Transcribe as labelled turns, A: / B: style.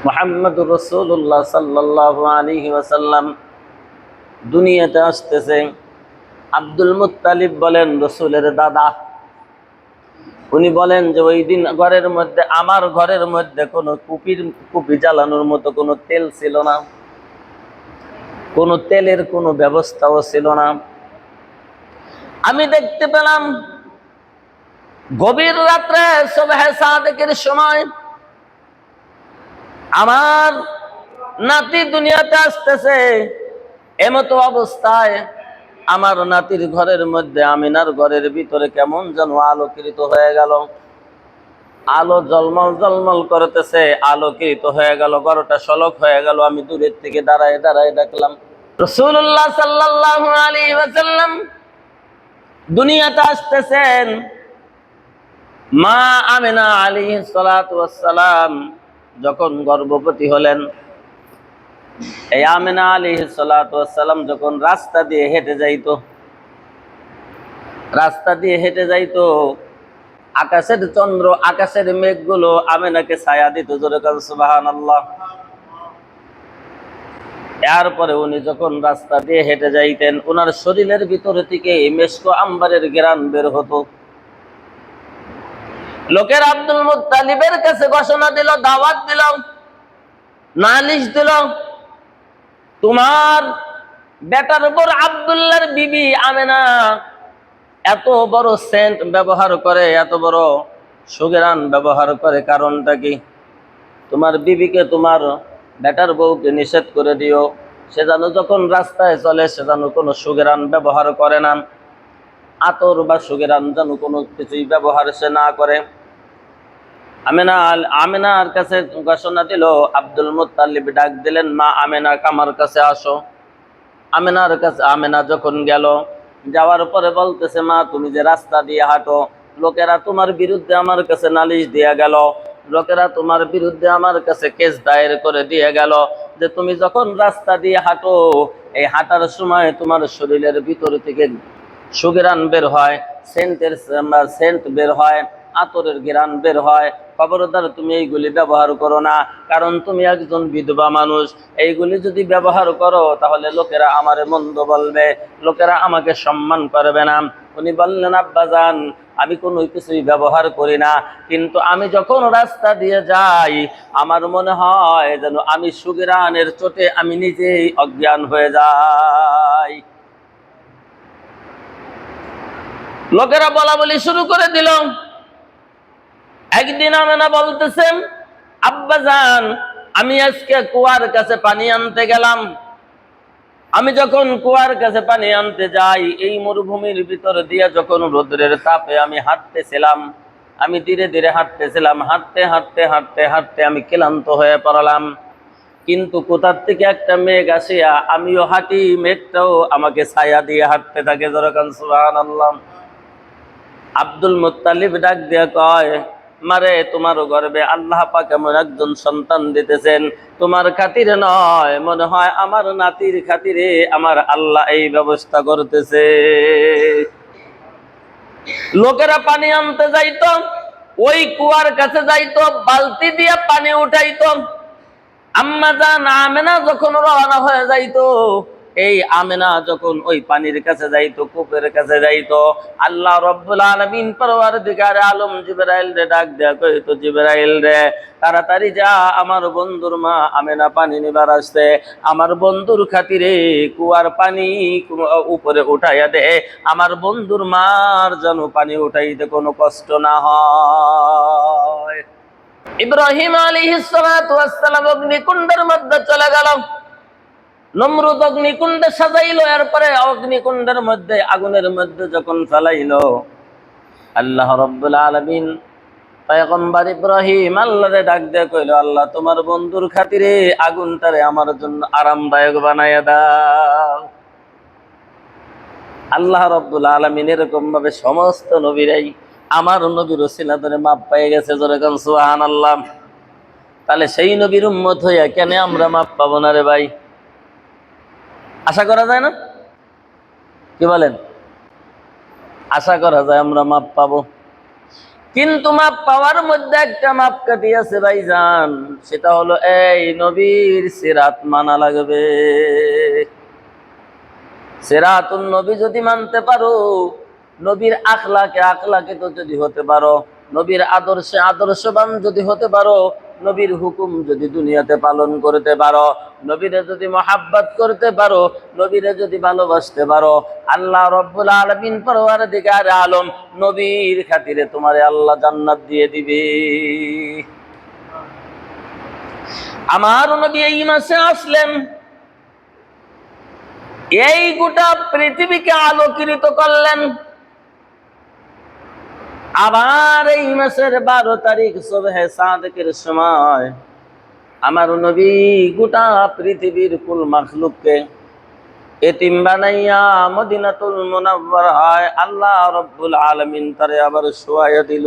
A: মুহাম্মদুর রাসূলুল্লাহ সাল্লাল্লাহু আলাইহি ওয়াসাল্লাম দুনিয়াতে আসতেছে। আব্দুল মুত্তালিব বলেন রাসূলের দাদা। উনি বলেন যে ওই দিন আমার ঘরের মধ্যে কোনো কুপি জ্বালানোর মতো কোনো তেল ছিল না, কোনো তেলের কোনো ব্যবস্থাও ছিল না। আমি দেখতে পেলাম গভীর রাত্রে সুবহে সাদেকের সময় আমার নাতি দুনিয়াতে আসতেছে। এমতো অবস্থায় আমার নাতির ঘরের মধ্যে আমিনার ঘরের ভিতরে কেমন যেন আলোকিত হয়ে গেল, আলো জলমল জলমল করতেছে, আলোকিত হয়ে গেল, ঘরটা সলক হয়ে গেল। আমি দূরের থেকে দাঁড়ায় দাঁড়ায় দেখলাম রাসূলুল্লাহ সাল্লাল্লাহু আলাইহি ওয়াসাল্লাম দুনিয়াতে আসতেছেন। মা আমিনা আলাইহিস সালাতু ওয়াস সালাম যখন গর্ভবতী হলেন, এই আমিনা আলাইহিস সালাতু ওয়াস সালাম যখন রাস্তা দিয়ে হেঁটে যাইতো, আকাশের চন্দ্র, আকাশের মেঘগুলো আমিনাকে ছায়া দিত। জোরে কান সুবহানাল্লাহ। এরপরে উনি যখন রাস্তা দিয়ে হেঁটে যাইতেন, ওনার শরীরের ভিতর থেকে মেশক আম্বারের ঘ্রাণ বের হতো। লোকের আব্দুল মুত্তালিবের কাছে ঘোষণা দিল, দাওয়াত দিল, নালিশ দিল, তোমার বেটার উপর আব্দুল্লাহর বিবি আমেনা এত বড় সেন্ট ব্যবহার করে, এত বড় সুগেরান ব্যবহার করে, কারণটা কি? তোমার বিবিকে, তোমার বেটার বউকে নিষেধ করে দিও, সে যেন যখন রাস্তায় চলে সে যেন কোনো সুগেরান ব্যবহার করে না, আতর বা সুগেরান যেন কোনো কিছুই ব্যবহার সে না করে। আমেনার কাছে ঘোষণা দিল। আব্দুল মুত্তালিব ডাক দিলেন, মা আমেনা, আমার কাছে আসো। আমেনা যখন গেল, যাওয়ার পরে বলতেছে, মা তুমি যে রাস্তা দিয়ে হাঁটো, লোকেরা তোমার বিরুদ্ধে আমার কাছে নালিশ দিয়ে গেল, লোকেরা তোমার বিরুদ্ধে আমার কাছে কেস দায়ের করে দিয়ে গেল যে তুমি যখন রাস্তা দিয়ে হাঁটো, এই হাঁটার সময় তোমার শরীরের ভিতর থেকে সুঘ্রাণ বের হয়, সেন্ট বের হয়, আতরের ঘ্রাণ বের হয়। খবরদার তুমি এইগুলি ব্যবহার করো না, কারণ তুমি একজন বিধবা মানুষ। এইগুলি যদি ব্যবহার করো তাহলে লোকেরা আমারে মন্দ বলবে, লোকেরা আমাকে সম্মান করবে না। উনি বললেন, আব্বাজান, আমি কোনো কিছুই ব্যবহার করি না, কিন্তু আমি যখন রাস্তা দিয়ে যাই আমার মনে হয় যেন আমি সুঘ্রাণের চোটে আমি নিজেই অজ্ঞান হয়ে যাই। লোকেরা বলা বলি শুরু করে দিল। একদিন আমেনা বলতেছেন, আব্বাজান, আমি আজকে কুয়ার কাছে পানি আনতে গেলাম। আমি যখন কুয়ার কাছে পানি আনতে যাই, এই মরুভূমির ভিতর দিয়ে যখন রোদ্রের তাপে আমি হাঁটতেছিলাম, আমি ধীরে ধীরে হাঁটতেছিলাম, হাঁটতে হাঁটতে হাঁটতে হাঁটতে আমি ক্লান্ত হয়ে পড়লাম। কিন্তু কোথার থেকে একটা মেঘ আসিয়া আমিও হাঁটি, মেঘটাও আমাকে ছায়া দিয়ে হাঁটতে থাকে। যেরকম সুবহানাল্লাহ। আব্দুল মুত্তালিব ডাক দিয়া কয়, মারে, তোমার গর্বে আল্লাহ পাক এমন একজন সন্তান দিতেছেন, তোমার খাতিরে নয়, মনে হয় আমার নাতির খাতিরে আমার আল্লাহ এই ব্যবস্থা করতেছে। লোকেরা পানি আনতে যাইতো, ওই কুয়ার কাছে যাইতো, বালতি দিয়ে পানি উঠাইতো। আম্মা জান আমেনা যখন রওনা হয়ে যাইতো, এই আমেনা যখন ওই পানির কাছে যাইতো, কূপের কাছে যাইতো, আল্লাহ রাব্বুল আলামিন পরওয়ারদিগার আলম জিবরাইল রে ডাক দেয়া কইতো, জিবরাইল রে, তাড়াতাড়ি যা, আমার বন্ধুর মা আমেনা পানি নিবার আসছে, আমার বন্ধুর খাতিরে কুয়ার পানি উপরে উঠাইয়া দে, আমার বন্ধুর মার যেন পানি উঠাইতে কোনো কষ্ট না হয়। ইব্রাহিম আলাইহিস সালাতু ওয়াস সালাম অগ্নিকুণ্ডের মধ্যে চলে গেল। নমরুদ অগ্নিকুণ্ডে সাজাইলো, এরপরে অগ্নিকুণ্ডের মধ্যে আগুনের মধ্যে যখন ফেলাইলো, আল্লাহ রাব্বুল আলামিন পয়গম্বর ইব্রাহিম আল্লাহরে ডাক দিয়ে কইল, আল্লাহ, তোমার বন্ধুর খাতিরে আগুনটারে আমার জন্য আরামদায়ক বানাইয়া দাও। আল্লাহ রাব্বুল আলামিন এরকম ভাবে সমস্ত নবীরাই আমার নবীর ওসিলা ধরে মাপ পেয়ে গেছে। জোরে কান সুবহানাল্লাহ। তাহলে সেই নবীর উম্মত হইয়া কেন আমরা মাপ পাবো না রে ভাই? আশা করা যায় না? কি বলেন? আশা করা যায় আমরা মাপ পাবো। কিন্তু মাপ পাওয়ার মধ্যে একটা মাপকাঠি আছে ভাইজান, সেটা হলো এই নবীর সিরাত মানা লাগবে। সিরাতুন নবী যদি মানতে পারো, নবীর আখলাকে তো যদি হতে পারো, নবীর আদর্শে আদর্শবান যদি হতে পারো, নবীর হুকুম যদি দুনিয়াতে পালন করতে পারো, নবীরে যদি মহাব্বত করতে পারো, নবীরে যদি ভালোবাসতে পারো, আল্লাহ রব্বুল আলামিন পরওয়ারদিগার আলম নবীর খাতিরে তোমারে আল্লাহ জান্নাত দিয়ে দিবে। আমার নবী এই মাসে আসলেন, এই গোটা পৃথিবীকে আলোকিত করলেন। আবার এই মাসের 12 তারিখ সুবহে সাদেকের সময় আমার নবী গোটা পৃথিবীর কুল মাখলুককে এতিম বানাইয়া মদিনাতুল মুনাওয়ারায় আল্লাহ রাব্বুল আলামিন তারে আবার শোয়াইয়া দিল।